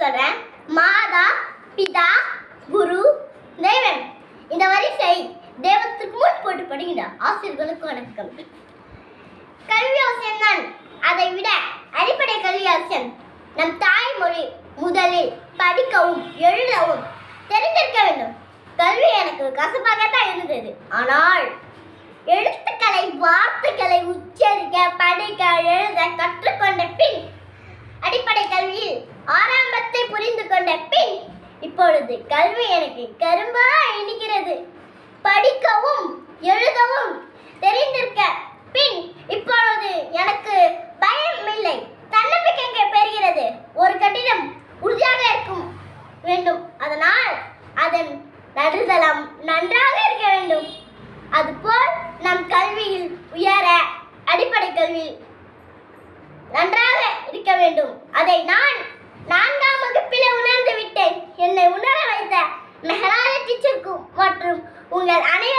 சொல்றேன். மாதா, பிதா, குரு, தேவன். இந்த வரிசை தெய்வத்துக்கு முன் போட்டு படிக்கிற ஆசிரியர்களுக்கு வணக்கம். கல்வி அவசியம் தான். அதை விட அடிப்படை கல்வி அவசியம். நம் தாய்மொழி முதலில் படிக்கவும் எழுதவும் தெரிந்திருக்க வேண்டும். கல்வி எனக்கு கசப்பாகத்தான் இருந்தது. ஆனால் எழுத்துக்களை வார்த்தைகளை உச்சரிக்க படிக்க எழுத கற்றுக்கொண்ட பின், அடிப்படை கல்வியில் ஆரம்பத்தை புரிந்து கொண்ட பின், இப்பொழுது கல்வி எனக்கு கரும்பா இனிக்கிறது. படிக்கவும் எழுதவும் தெரிந்திருக்க பின் இப்பொழுது எனக்கு பயம் இல்லை, தன்னம்பிக்கை பெறுகிறது. ஒரு கட்டிடம் உறுதியாக இருக்கும் வேண்டும், அதனால் அதன் நடுத்தளம் நன்றாக இருக்க வேண்டும். அதுபோல் நம் கல்வியில் உயர அடிப்படை கல்வியில் நன்றாக இருக்க வேண்டும். அதை நான் 4ஆம் வகுப்பிலே உணர்ந்து விட்டேன். என்னை உணர வைத்த மெஹராஜ் டீச்சருக்கும் மற்றும் உங்கள் அனைவருக்கும்